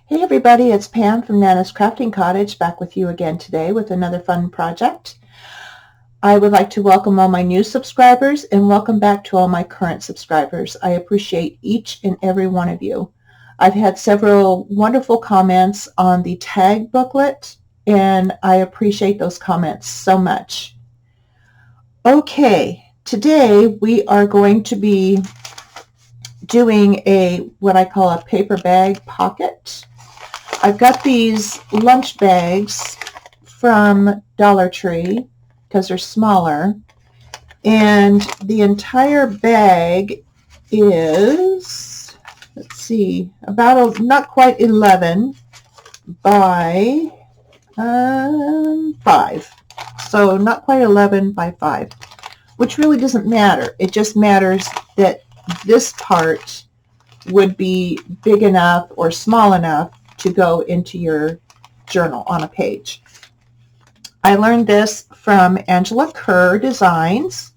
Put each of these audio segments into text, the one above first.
Hey everybody, it's Pam from Nana's Crafting Cottage back with you again today with another fun project. I would like to welcome all my new subscribers and welcome back to all my current subscribers. I appreciate each and every one of you. I've had several wonderful comments on the tag booklet and I appreciate those comments so much. Okay, today we are going to be doing what I call a paper bag pocket. I've got these lunch bags from Dollar Tree because they're smaller, and the entire bag is, let's see, about not quite 11 by 5. So not quite 11 by 5, which really doesn't matter. It just matters that this part would be big enough or small enough to go into your journal on a page. I learned this from Angela Kerr Designs,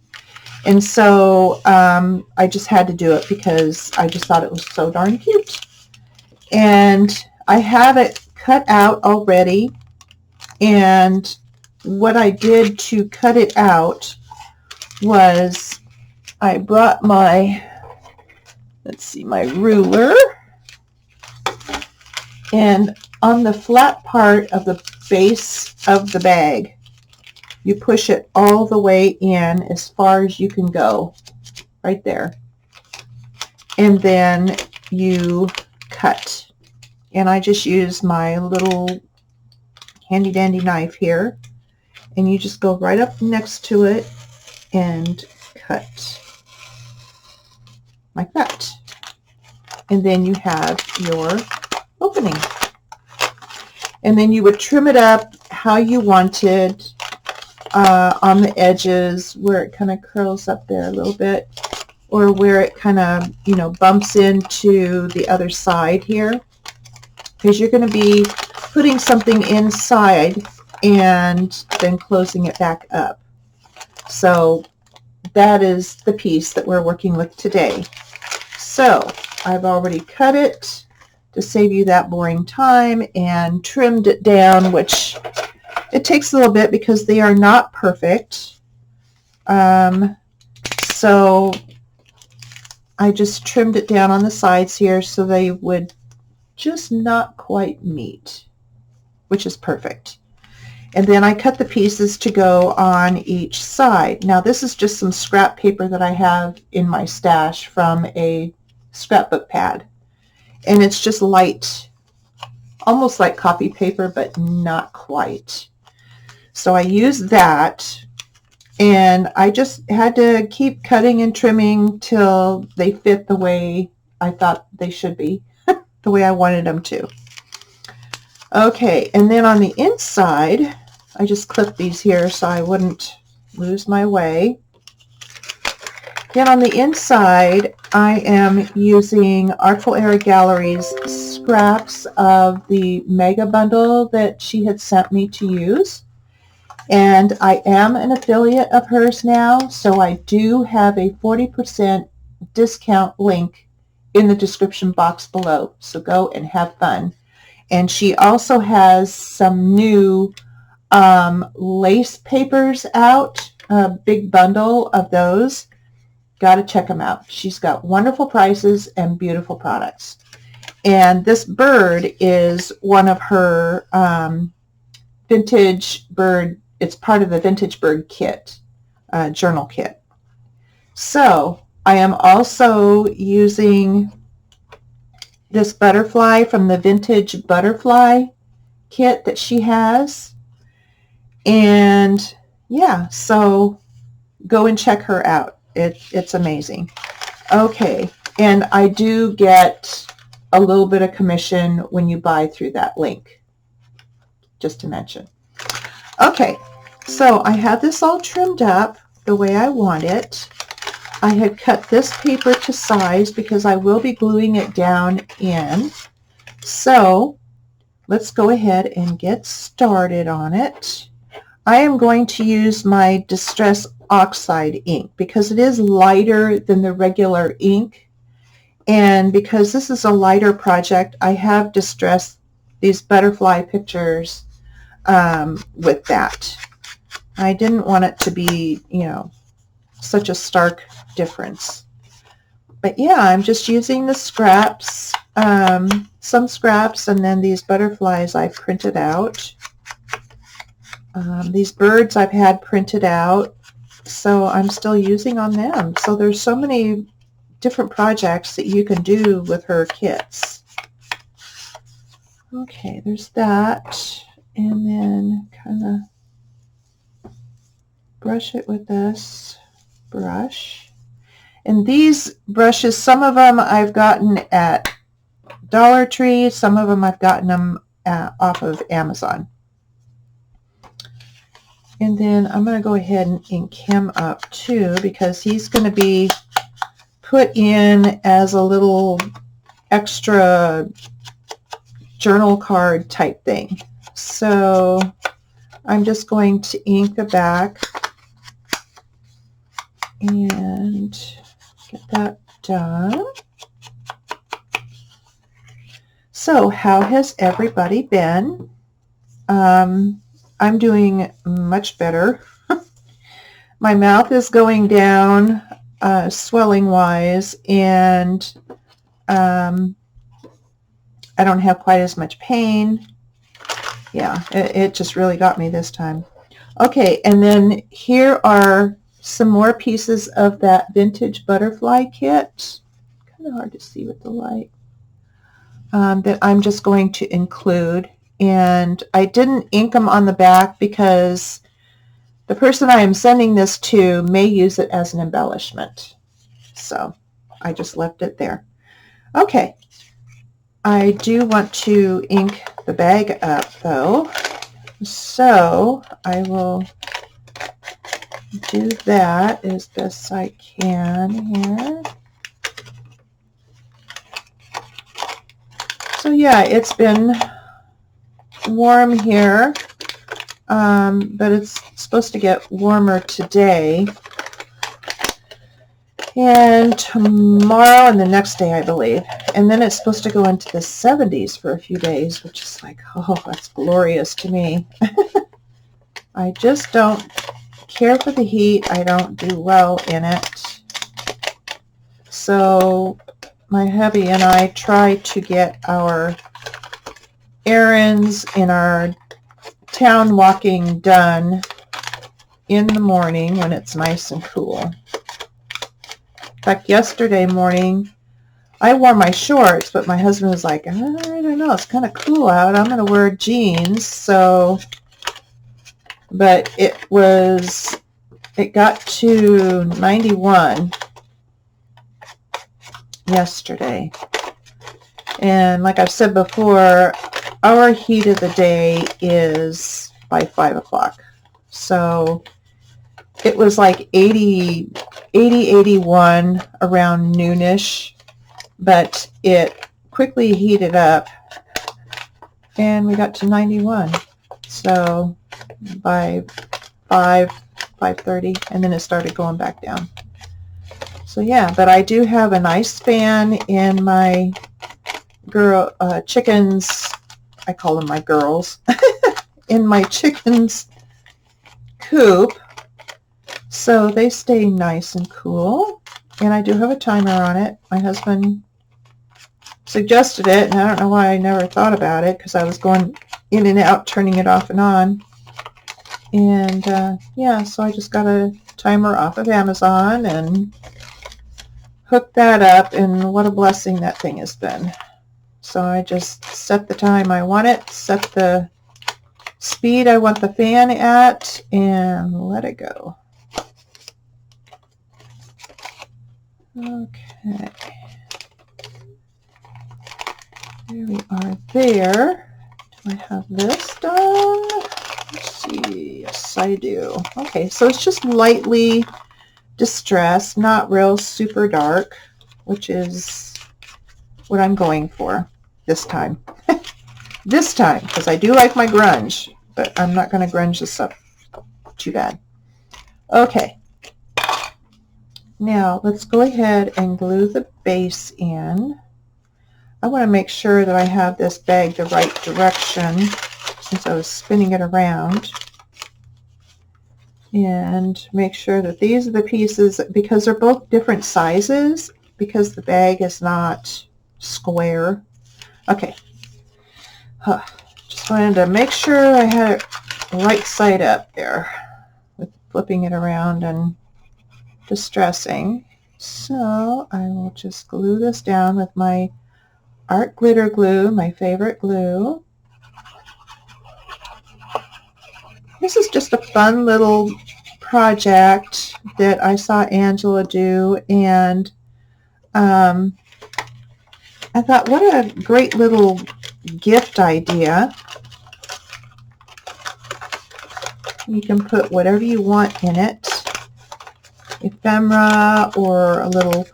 and so I just had to do it because I just thought it was so darn cute. And I have it cut out already, and what I did to cut it out was I brought my, let's see, my ruler, and on the flat part of the base of the bag, you push it all the way in as far as you can go, right there. And then you cut. And I just use my little handy dandy knife here, and you just go right up next to it and cut like that. And then you have your opening. And then you would trim it up how you wanted on the edges where it kind of curls up there a little bit, or where it kind of, bumps into the other side here, because you're going to be putting something inside and then closing it back up. So that is the piece that we're working with today. So I've already cut it to save you that boring time and trimmed it down, which it takes a little bit because they are not perfect. So I just trimmed it down on the sides here so they would just not quite meet, which is perfect. And then I cut the pieces to go on each side. Now this is just some scrap paper that I have in my stash from a scrapbook pad. And it's just light, almost like copy paper, but not quite. So I used that, and I just had to keep cutting and trimming till they fit the way I thought they should be, the way I wanted them to. Okay, and then on the inside, I just clipped these here so I wouldn't lose my way. Then on the inside, I am using Artful Gallery's scraps of the mega bundle that she had sent me to use. And I am an affiliate of hers now, so I do have a 40% discount link in the description box below. So go and have fun. And she also has some new lace papers out, a big bundle of those. Got to check them out. She's got wonderful prices and beautiful products. And this bird is one of her vintage bird. It's part of the vintage bird kit, journal kit. So I am also using this butterfly from the vintage butterfly kit that she has. And yeah, so go and check her out. It's amazing. Okay, and I do get a little bit of commission when you buy through that link, just to mention. Okay, so I have this all trimmed up the way I want it. I had cut this paper to size because I will be gluing it down in. So let's go ahead and get started on it. I am going to use my Distress Oxide ink because it is lighter than the regular ink, and because this is a lighter project, I have Distress these butterfly pictures with that. I didn't want it to be, you know, such a stark difference. But yeah, I'm just using the scraps, some scraps, and then these butterflies I printed out. These birds I've had printed out, so I'm still using on them. So there's so many different projects that you can do with her kits. Okay, there's that. And then kind of brush it with this brush. And these brushes, some of them I've gotten at Dollar Tree, some of them I've gotten them off of Amazon. And then I'm going to go ahead and ink him up too, because he's going to be put in as a little extra journal card type thing. So I'm just going to ink the back and get that done. So how has everybody been? I'm doing much better. My mouth is going down swelling wise, and I don't have quite as much pain. Yeah, it just really got me this time. Okay, and then here are some more pieces of that vintage butterfly kit. Kind of hard to see with the light. That I'm just going to include. And I didn't ink them on the back because the person I am sending this to may use it as an embellishment. So I just left it there. Okay. I do want to ink the bag up though. So I will do that as best I can here. So yeah, it's been warm here, but it's supposed to get warmer today and tomorrow and the next day, I believe. And then it's supposed to go into the 70s for a few days, which is like, oh, that's glorious to me. I just don't care for the heat. I don't do well in it. So my hubby and I try to get our errands and our town walking done in the morning when it's nice and cool. In fact, yesterday morning I wore my shorts, but my husband was like, I don't know, it's kind of cool out. I'm going to wear jeans. So, but it got to 91 yesterday. And like I've said before, our heat of the day is by 5 o'clock. So it was like 80, 81 around noonish, but it quickly heated up and we got to 91. So by 5:30, and then it started going back down. So yeah, but I do have a nice fan in my chickens, I call them my girls, in my chickens coop, so they stay nice and cool. And I do have a timer on it. My husband suggested it, and I don't know why I never thought about it, because I was going in and out, turning it off and on. And yeah, so I just got a timer off of Amazon and hooked that up, and what a blessing that thing has been. So I just set the time I want it, set the speed I want the fan at, and let it go. Okay. There we are there. Do I have this done? Let's see. Yes, I do. Okay, so it's just lightly distressed, not real super dark, which is what I'm going for this time. This time, because I do like my grunge, but I'm not going to grunge this up too bad. Okay. Now, let's go ahead and glue the base in. I want to make sure that I have this bag the right direction since I was spinning it around. And make sure that these are the pieces, because they're both different sizes, because the bag is not square. Okay. Just wanted to make sure I had it right side up there with flipping it around and distressing. So I will just glue this down with my Art Glitter Glue, my favorite glue. This is just a fun little project that I saw Angela do, and I thought, what a great little gift idea. You can put whatever you want in it, ephemera or a little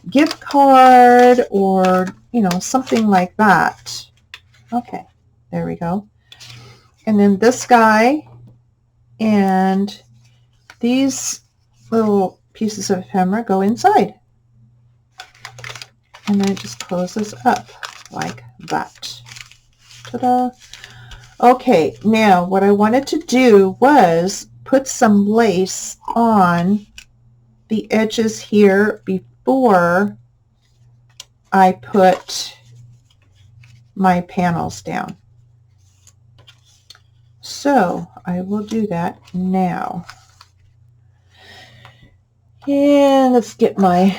gift card or, you know, something like that. Okay, there we go. And then this guy and these little pieces of ephemera go inside. And then it just closes up like that. Ta-da! Okay, now what I wanted to do was put some lace on the edges here before I put my panels down. So I will do that now. And let's get my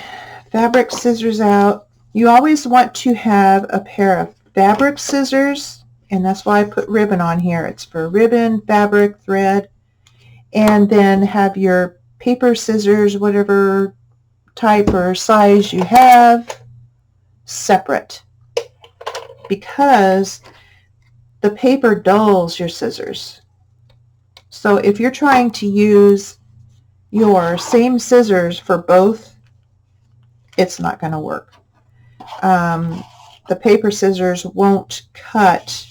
fabric scissors out. You always want to have a pair of fabric scissors, and that's why I put ribbon on here. It's for ribbon, fabric, thread, and then have your paper scissors, whatever type or size you have, separate, because the paper dulls your scissors. So if you're trying to use your same scissors for both, it's not going to work. The paper scissors won't cut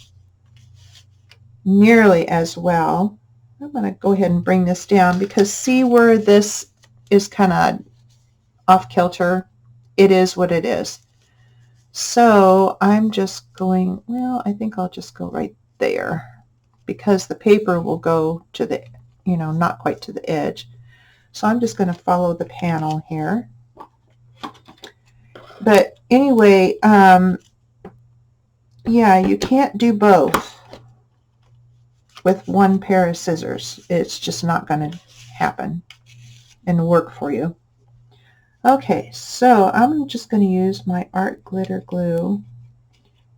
nearly as well. I'm going to go ahead and bring this down, because see where this is kind of off kilter? It is what it is. So I'm just going, well, I think I'll just go right there, because the paper will go to the, you know, not quite to the edge. So I'm just going to follow the panel here. But anyway, yeah, you can't do both with one pair of scissors. It's just not going to happen and work for you. Okay, so I'm just going to use my Art Glitter Glue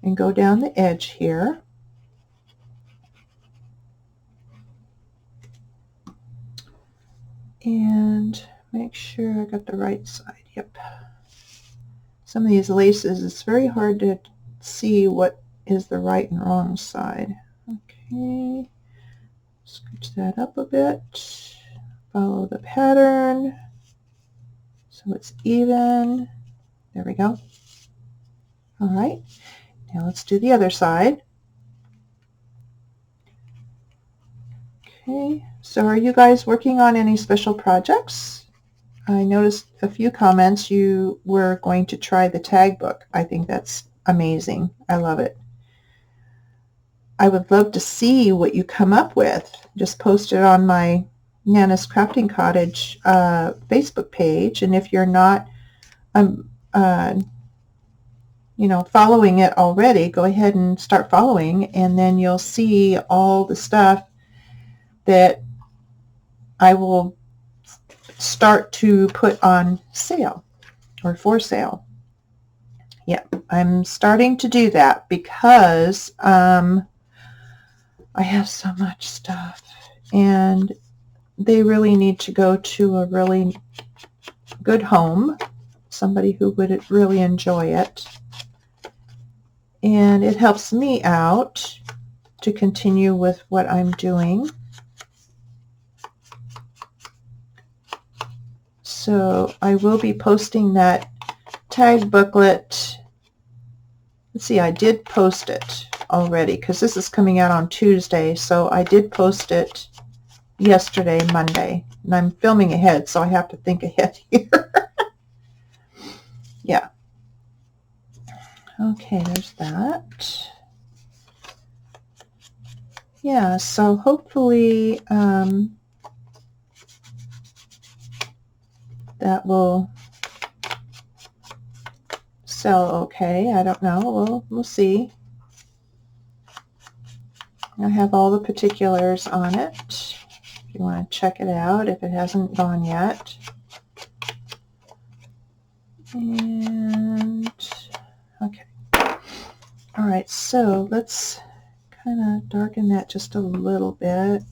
and go down the edge here. And make sure I got the right side. Yep. Some of these laces, it's very hard to see what is the right and wrong side. Okay, scooch that up a bit. Follow the pattern so it's even. There we go. All right, now let's do the other side. Okay, so are you guys working on any special projects? I noticed a few comments you were going to try the tag book. I think that's amazing. I love it. I would love to see what you come up with. Just post it on my Nana's Crafting Cottage Facebook page, and if you're not you know, following it already, go ahead and start following, and then you'll see all the stuff that I will start to put on sale or for sale. Yeah, I'm starting to do that because I have so much stuff, and they really need to go to a really good home, somebody who would really enjoy it. And it helps me out to continue with what I'm doing. So I will be posting that tag booklet. Let's see, I did post it already because this is coming out on Tuesday. So I did post it yesterday, Monday. And I'm filming ahead, so I have to think ahead here. Yeah. Okay, there's that. Yeah, so hopefully that will sell okay. I don't know. We'll see. I have all the particulars on it if you want to check it out if it hasn't gone yet. And okay. All right, so let's kind of darken that just a little bit.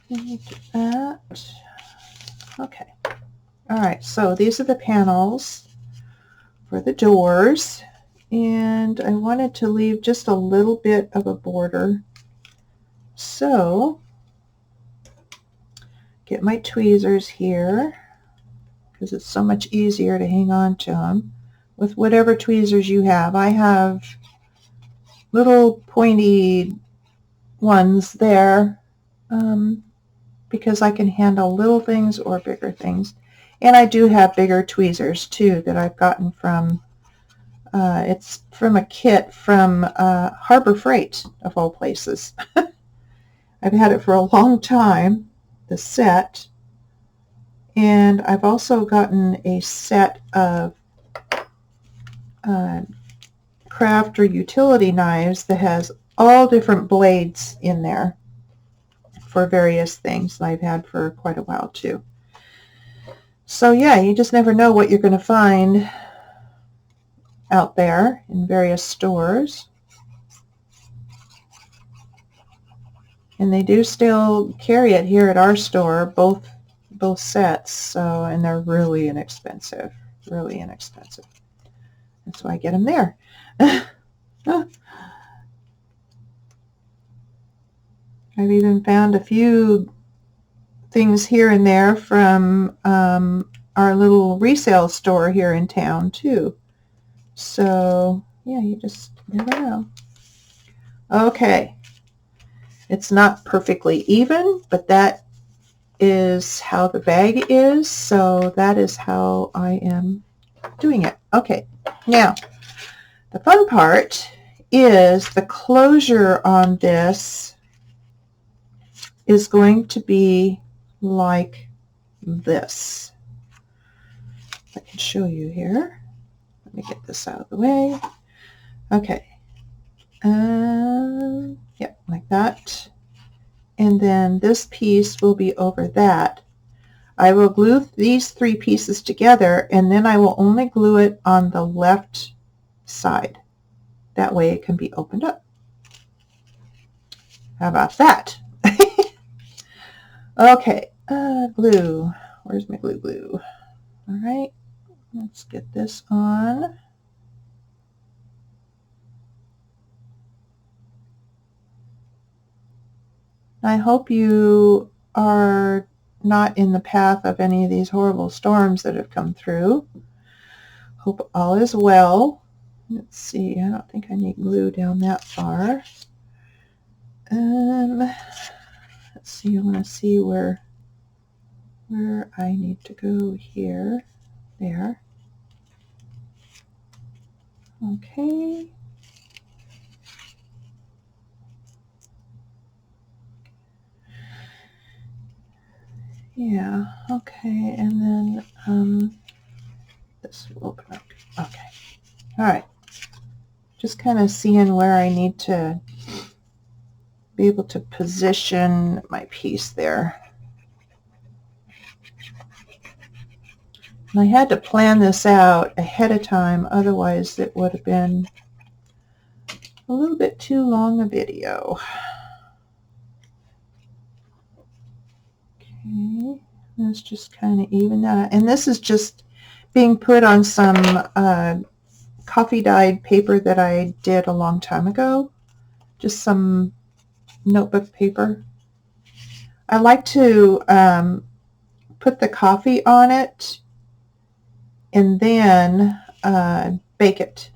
Do that. Okay. All right, so these are the panels for the doors, and I wanted to leave just a little bit of a border. So get my tweezers here because it's so much easier to hang on to them with whatever tweezers you have. I have little pointy ones there because I can handle little things or bigger things. And I do have bigger tweezers too that I've gotten from, it's from a kit from Harbor Freight, of all places. I've had it for a long time, the set. And I've also gotten a set of craft or utility knives that has all different blades in there for various things that I've had for quite a while too. So yeah, you just never know what you're going to find out there in various stores. And they do still carry it here at our store, both sets, so, and they're really inexpensive, really inexpensive. That's why I get them there. I've even found a few things here and there from our little resale store here in town too. So yeah, you just never know. Okay, it's not perfectly even, but that is how the bag is, so that is how I am doing it. Okay, now the fun part is the closure on this is going to be like this. I can show you here. Let me get this out of the way. Okay. Yep, like that. And then this piece will be over that. I will glue these three pieces together, and then I will only glue it on the left side. That way it can be opened up. How about that? Okay, glue. Where's my glue? All right, let's get this on. I hope you are not in the path of any of these horrible storms that have come through. Hope all is well. Let's see, I don't think I need glue down that far. Let's see, I want to see where I need to go here. There. Okay. Yeah, okay, and then this will open up. Okay. All right. Just kind of seeing where I need to be able to position my piece there. And I had to plan this out ahead of time, otherwise it would have been a little bit too long a video. Okay, let's just kind of even that out. And this is just being put on some coffee dyed paper that I did a long time ago. Just some notebook paper. I like to put the coffee on it and then bake it.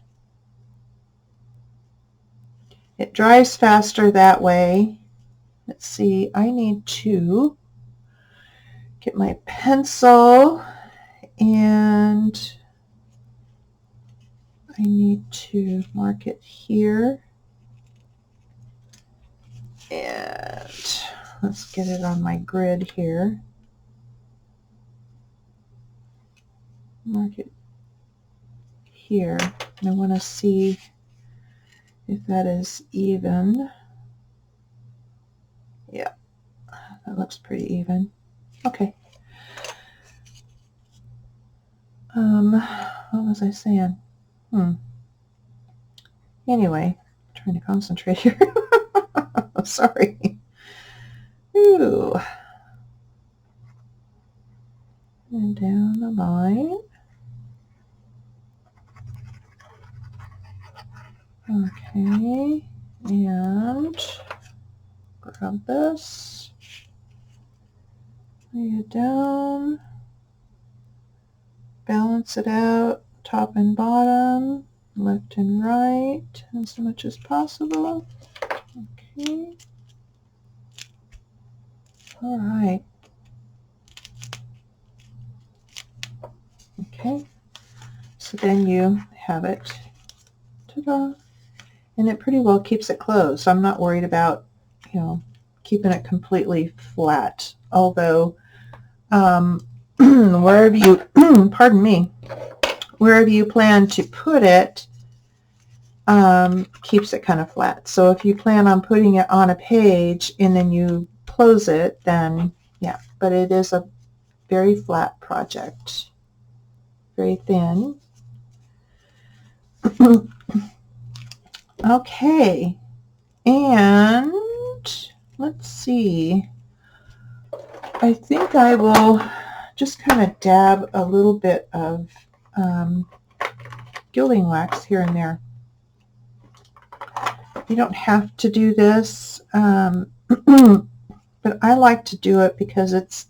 It dries faster that way. Let's see, I need to get my pencil and I need to mark it here. And let's get it on my grid here. Mark it here. I want to see if that is even. Yeah, that looks pretty even. Okay. What was I saying? Anyway, I'm trying to concentrate here. Sorry. Ooh. And down the line. Okay. And grab this. Lay it down. Balance it out, top and bottom, left and right, as much as possible. Okay. All right. Okay. So then you have it. Ta-da. And it pretty well keeps it closed. So I'm not worried about, keeping it completely flat. Although, wherever you, pardon me, wherever you plan to put it, keeps it kind of flat. So if you plan on putting it on a page and then you close it, then yeah, but it is a very flat project, very thin. Okay, and let's see, I think I will just kind of dab a little bit of gilding wax here and there. You don't have to do this, but I like to do it because it's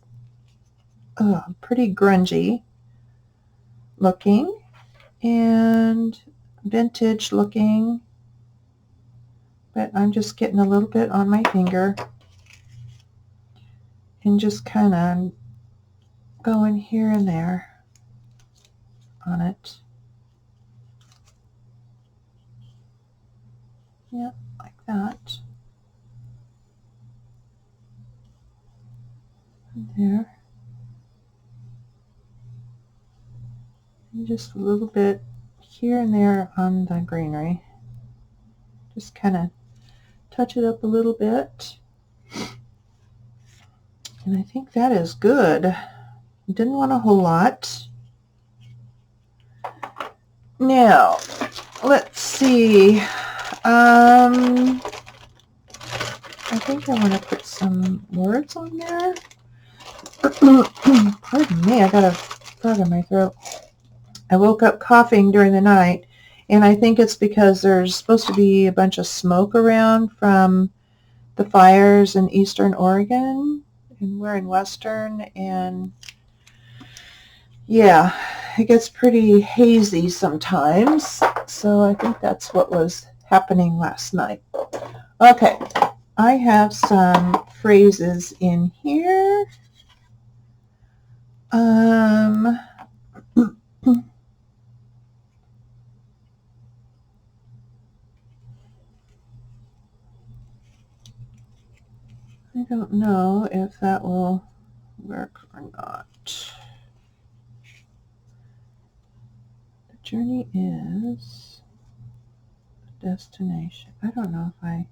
pretty grungy looking and vintage looking, but I'm just getting a little bit on my finger and just kind of going here and there on it. Yeah, like that. And there. And just a little bit here and there on the greenery. Just kind of touch it up a little bit. And I think that is good. Didn't want a whole lot. Now, let's see. I think I want to put some words on there. Pardon me, I got a frog in my throat. I woke up coughing during the night, and I think it's because there's supposed to be a bunch of smoke around from the fires in eastern Oregon, and we're in western, and yeah, it gets pretty hazy sometimes, so I think that's what was happening last night. Okay, I have some phrases in here. I don't know if that will work or not. The journey is the destination. I don't know if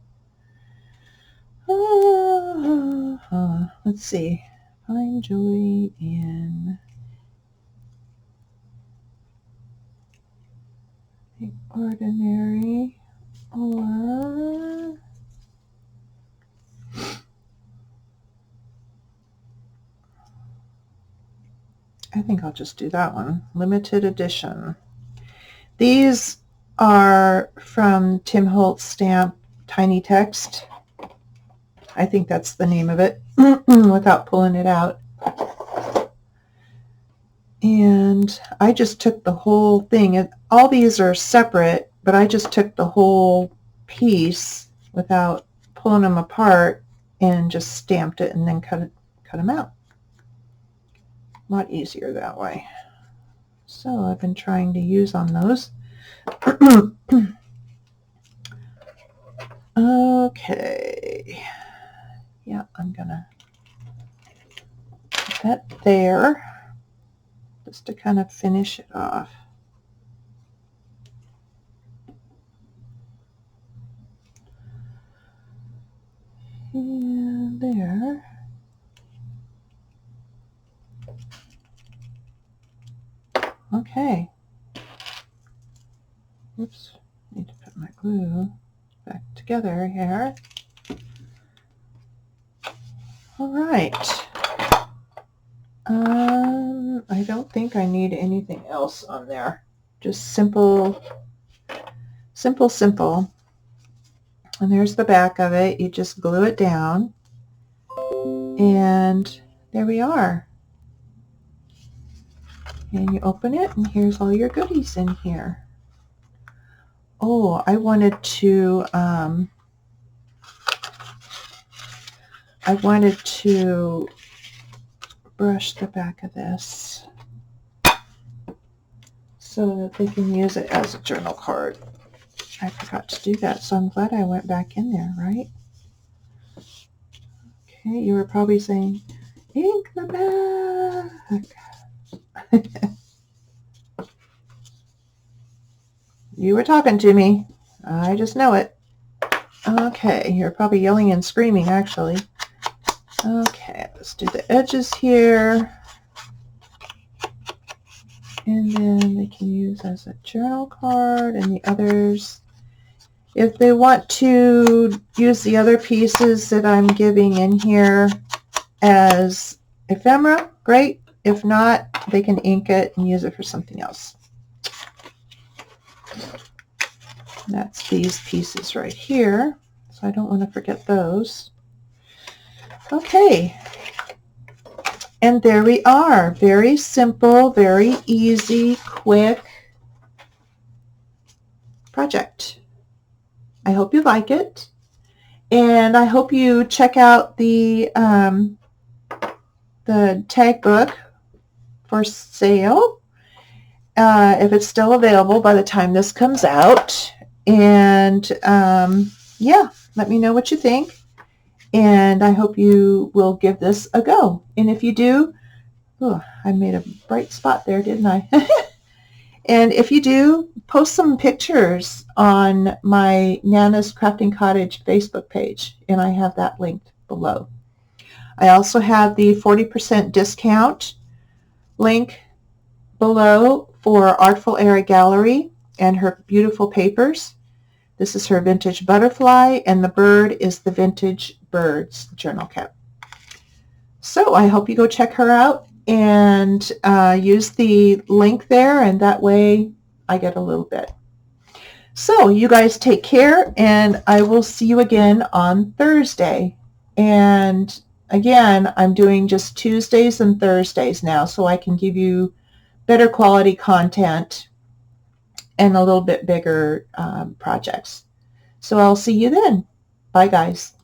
let's see. Find joy in the ordinary, or I think I'll just do that one. Limited edition. These are from Tim Holtz stamp Tiny Text. I think that's the name of it without pulling it out. And I just took the whole thing. All these are separate, but I just took the whole piece without pulling them apart and just stamped it and then cut them out. A lot easier that way. So I've been trying to use on those. Okay. Yeah, I'm gonna put that there just to kind of finish it off. And there. Okay. Oops. Need to put my glue back together here. All right. I don't think I need anything else on there. Just simple, simple, simple. And there's the back of it. You just glue it down. And there we are. And you open it, and here's all your goodies in here. Oh, I wanted to brush the back of this so that they can use it as a journal card. I forgot to do that, so I'm glad I went back in there, right? Okay, you were probably saying, ink the back. You were talking to me. I just know it. Okay, you're probably yelling and screaming, actually. Okay, let's do the edges here. And then they can use as a journal card, and the others, if they want to use the other pieces that I'm giving in here as ephemera, great. If not, they can ink it and use it for something else. And that's these pieces right here, so I don't want to forget those. Okay, and there we are. Very simple, very easy, quick project. I hope you like it, and I hope you check out the tag book for sale if it's still available by the time this comes out. And yeah, let me know what you think. And I hope you will give this a go. And if you do, oh, I made a bright spot there, didn't I? And if you do, post some pictures on my Nana's Crafting Cottage Facebook page, and I have that linked below. I also have the 40% discount link below for Artful Area Gallery and her beautiful papers. This is her vintage butterfly, and the bird is the vintage birds journal kit. So I hope you go check her out and use the link there, and that way I get a little bit. So you guys take care, and I will see you again on Thursday. And again, I'm doing just Tuesdays and Thursdays now, so I can give you better quality content and a little bit bigger projects. So I'll see you then. Bye, guys.